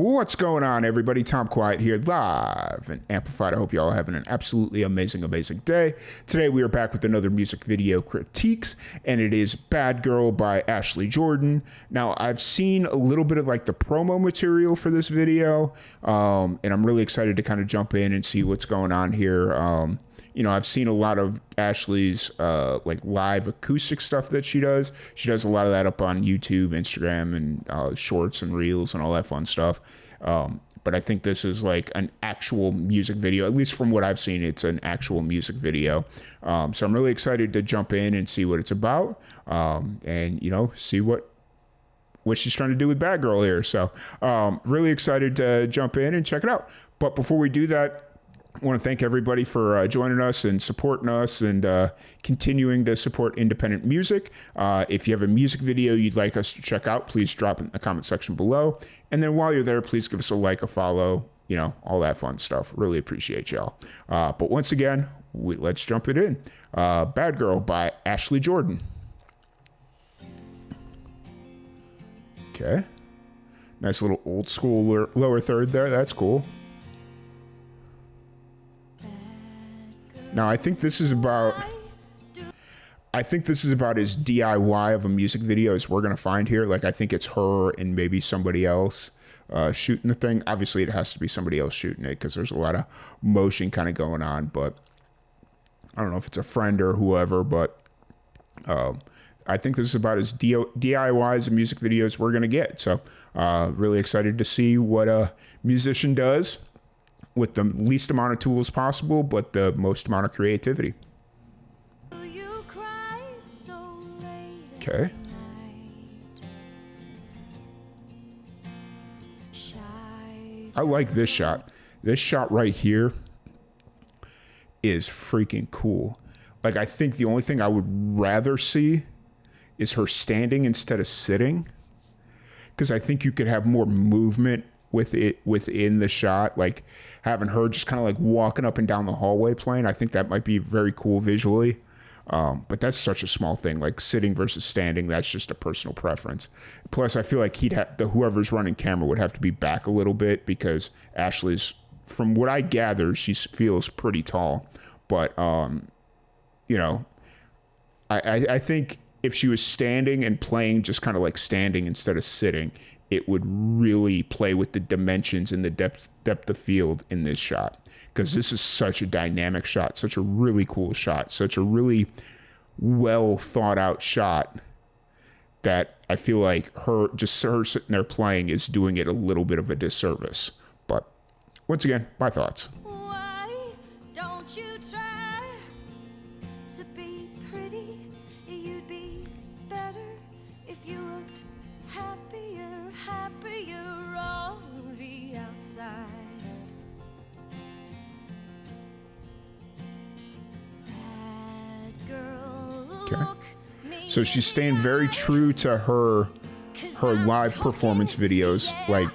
What's going on, everybody? Tom Kwiat here, live and amplified. I hope you all are having an absolutely amazing day. Today we are back with another music video critiques, and it is Bad Girl by Ashley Jordan. Now, I've seen a little bit of like the promo material for this video, and I'm really excited to kind of jump in and see what's going on here. You know, I've seen a lot of Ashley's like live acoustic stuff that she does. She does a lot of that up on YouTube, Instagram, and shorts and reels and all that fun stuff. But I think this is like an actual music video. At least from what I've seen, it's an actual music video. So I'm really excited to jump in and see what it's about, and, you know, see what she's trying to do with Bad Girl here. So really excited to jump in and check it out. But before we do that, I want to thank everybody for joining us and supporting us and continuing to support independent music. If you have a music video you'd like us to check out, please drop it in the comment section below. And then while you're there, please give us a like, a follow, you know, all that fun stuff. Really appreciate y'all. But once again, let's jump it in. Bad Girl by Ashley Jordan. Okay. Nice little old school lower third there. That's cool. Now, I think this is about as DIY of a music video as we're going to find here. Like, I think it's her and maybe somebody else shooting the thing. Obviously, it has to be somebody else shooting it because there's a lot of motion kind of going on. But I don't know if it's a friend or whoever, but I think this is about as DIY as a music video as we're going to get. So really excited to see what a musician does with the least amount of tools possible, but the most amount of creativity. Okay. I like this shot. This shot right here is freaking cool. Like, I think the only thing I would rather see is her standing instead of sitting, because I think you could have more movement with it within the shot, like having her just kind of like walking up and down the hallway playing. I think that might be very cool visually. But that's such a small thing, like sitting versus standing. That's just a personal preference. Plus, I feel like whoever's running camera would have to be back a little bit because Ashley's, from what I gather, she feels pretty tall. But you know, I think if she was standing and playing just kind of like standing instead of sitting, it would really play with the dimensions and the depth of field in this shot, because this is such a dynamic shot, such a really cool shot, such a really well thought out shot that I feel like her sitting there playing is doing it a little bit of a disservice. But once again, my thoughts. Why don't you try to be pretty? You'd be better if you looked happier on the outside. Bad girl, look me. So she's staying very true to her live performance videos, like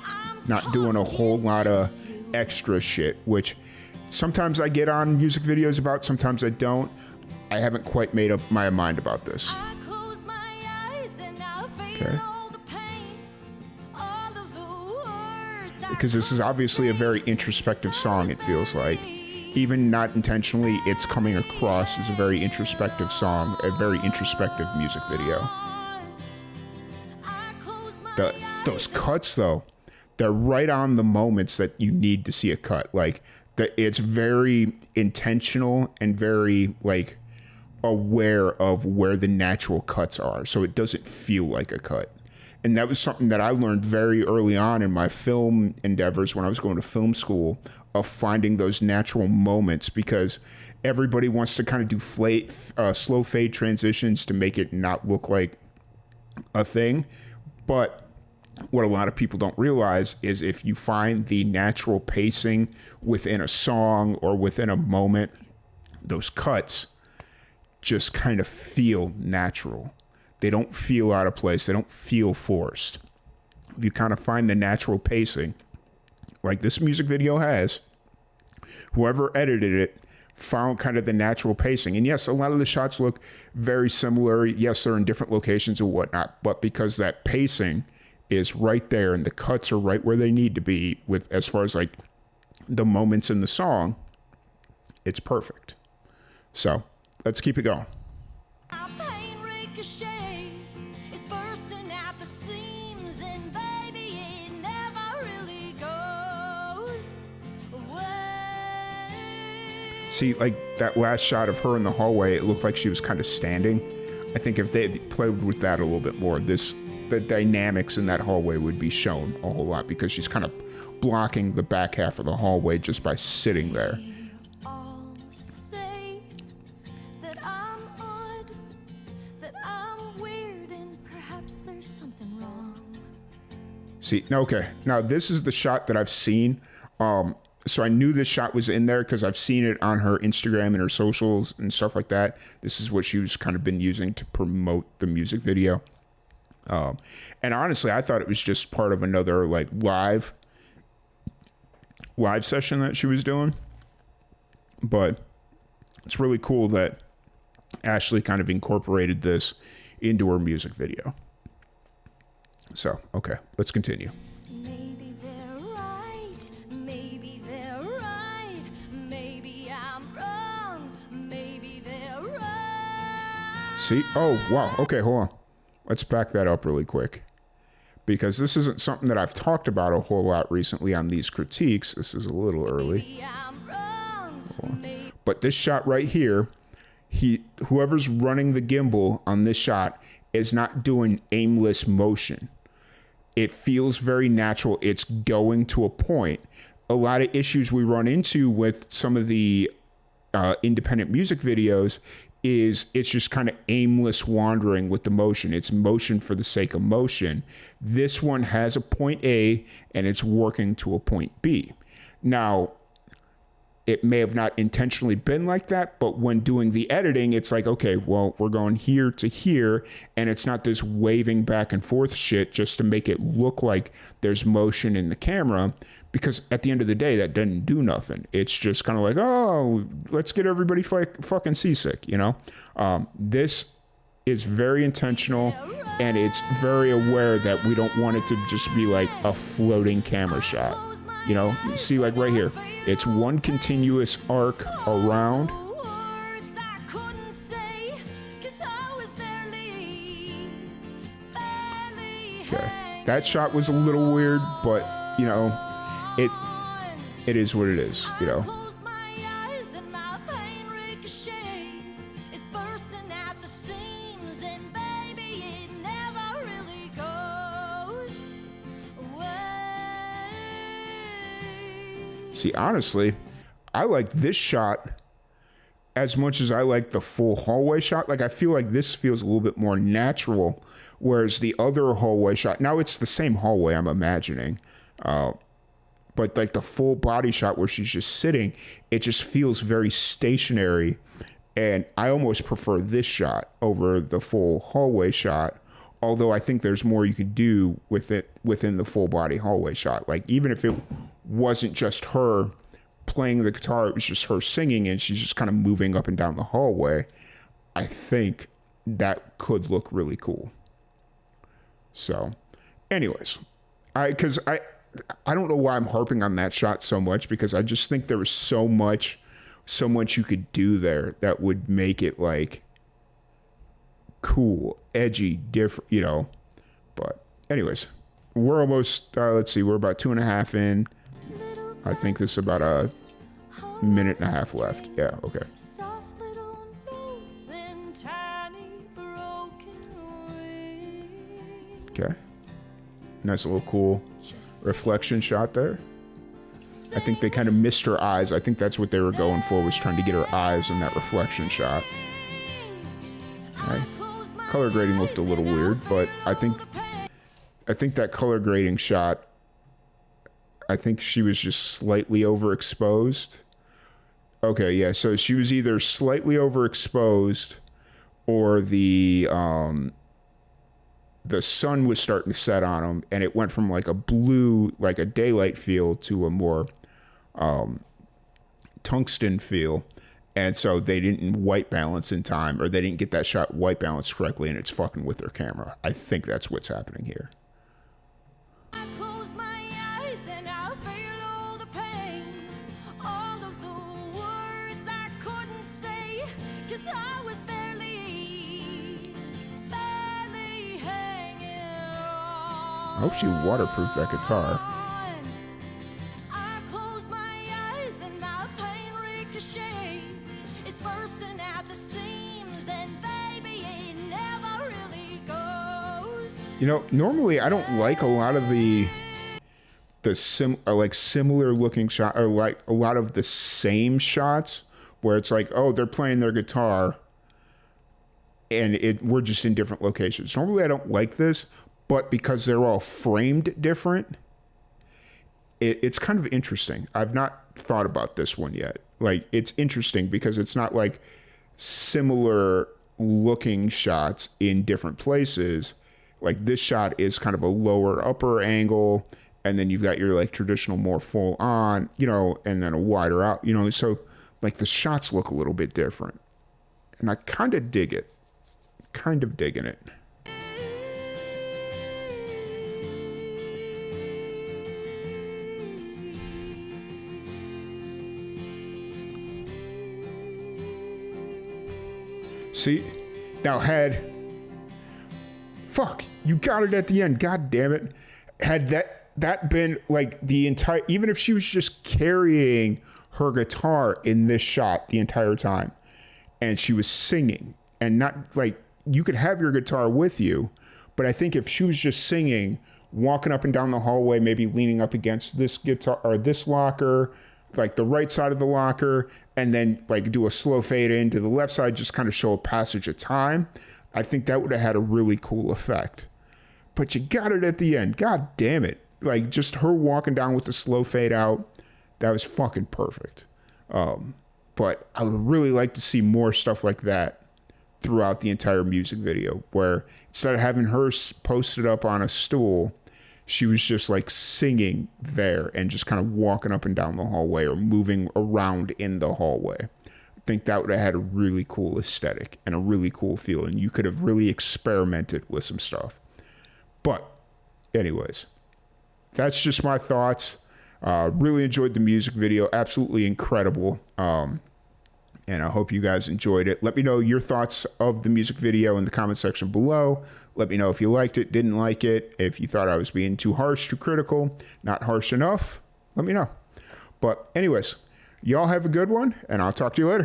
not doing a whole lot of extra shit, which sometimes I get on music videos about, sometimes I don't. I haven't quite made up my mind about this. Okay. Because this is obviously a very introspective song, it feels like. Even not intentionally, it's coming across as a very introspective song, a very introspective music video. Those cuts, though, they're right on the moments that you need to see a cut. Like, it's very intentional and very, like, aware of where the natural cuts are, so it doesn't feel like a cut. And that was something that I learned very early on in my film endeavors when I was going to film school, of finding those natural moments, because everybody wants to kind of do slow fade transitions to make it not look like a thing. But what a lot of people don't realize is if you find the natural pacing within a song or within a moment, those cuts just kind of feel natural. They don't feel out of place. They don't feel forced. If you kind of find the natural pacing, like this music video has, whoever edited it found kind of the natural pacing. And yes, a lot of the shots look very similar. Yes, they're in different locations and whatnot, but because that pacing is right there, and the cuts are right where they need to be with as far as like the moments in the song. It's perfect. So let's keep it going. Our pain ricochets, it's bursting at the seams, and baby, it never really goes away. See, like that last shot of her in the hallway, it looked like she was kind of standing. I think if they had played with that a little bit more, the dynamics in that hallway would be shown a whole lot, because she's kind of blocking the back half of the hallway just by sitting there. All say that I'm odd, that I'm weird, and perhaps there's something wrong. See, okay, now this is the shot that I've seen. So I knew this shot was in there because I've seen it on her Instagram and her socials and stuff like that. This is what she's kind of been using to promote the music video. And honestly, I thought it was just part of another like live session that she was doing. But it's really cool that Ashley kind of incorporated this into her music video. So, okay, let's continue. Maybe they're right, maybe they're right, maybe I'm wrong, maybe they're right. See? Oh, wow. Okay, hold on. Let's back that up really quick, because this isn't something that I've talked about a whole lot recently on these critiques. This is a little early. Maybe I'm wrong, maybe But this shot right here, whoever's running the gimbal on this shot is not doing aimless motion. It feels very natural. It's going to a point. A lot of issues we run into with some of the independent music videos is it's just kind of aimless wandering with the motion. It's motion for the sake of motion. This one has a point A and it's working to a point B. Now, it may have not intentionally been like that, but when doing the editing, it's like, okay, well, we're going here to here, and it's not this waving back and forth shit just to make it look like there's motion in the camera, because at the end of the day, that doesn't do nothing. It's just kind of like, oh, let's get everybody fucking seasick, you know? This is very intentional, and it's very aware that we don't want it to just be like a floating camera shot. You know, see, like right here, it's one continuous arc around. words I couldn't say, 'cause I was barely Okay, that shot was a little weird, but you know, it is what it is. You know, Close my eyes and my pain ricochets. It's bursting at the seams, and baby, it never really goes away. see, honestly, I like this shot as much as I like the full hallway shot. Like, I feel like this feels a little bit more natural, whereas the other hallway shot, now it's the same hallway, I'm imagining, but like the full body shot where she's just sitting, it just feels very stationary, and I almost prefer this shot over the full hallway shot, although I think there's more you could do with it within the full body hallway shot. Like, even if it wasn't just her playing the guitar, it was just her singing and she's just kind of moving up and down the hallway, I think that could look really cool. So anyways, I don't know why I'm harping on that shot so much, because I just think there was so much you could do there that would make it like cool, edgy, different, you know. But anyways, we're almost let's see, we're about 2.5 in. I think this is about a minute and a half left. Yeah, okay. Soft little notes and tiny broken wings. Okay. Nice little cool reflection shot there. I think they kind of missed her eyes. I think that's what they were going for, was trying to get her eyes in that reflection shot. Okay. Color grading looked a little weird, but I think that color grading shot, I think she was just slightly overexposed. Okay, yeah, so she was either slightly overexposed or the sun was starting to set on them, and it went from like a blue, like a daylight feel, to a more tungsten feel. And so they didn't white balance in time, or they didn't get that shot white balanced correctly, and it's fucking with their camera. I think that's what's happening here. I hope she waterproofed that guitar. I close my eyes and my pain ricochets. It's bursting at the seams, and baby, it never really goes. You know, normally I don't like a lot of the similar looking shot, or like a lot of the same shots where it's like, oh, they're playing their guitar and we're just in different locations. Normally I don't like this, but because they're all framed different, it's kind of interesting. I've not thought about this one yet. Like, it's interesting because it's not like similar looking shots in different places. Like, this shot is kind of a lower upper angle, and then you've got your like traditional more full on, you know, and then a wider out, you know, so like the shots look a little bit different. And I kind of dig it. Kind of digging it. See, now fuck, you got it at the end, god damn it. Had that been like the entire, even if she was just carrying her guitar in this shot the entire time and she was singing, and not like, you could have your guitar with you, but I think if she was just singing, walking up and down the hallway, maybe leaning up against this guitar or this locker, like the right side of the locker, and then like do a slow fade into the left side, just kind of show a passage of time, I think that would have had a really cool effect. But you got it at the end. God damn it. Like, just her walking down with the slow fade out, that was fucking perfect. But I would really like to see more stuff like that throughout the entire music video, where instead of having her posted up on a stool, she was just like singing there and just kind of walking up and down the hallway or moving around in the hallway. I think that would have had a really cool aesthetic and a really cool feel, and you could have really experimented with some stuff. But anyways, that's just my thoughts. Really enjoyed the music video. Absolutely incredible. And I hope you guys enjoyed it. Let me know your thoughts of the music video in the comment section below. Let me know if you liked it, didn't like it, if you thought I was being too harsh, too critical, not harsh enough. Let me know. But anyways, y'all have a good one, and I'll talk to you later.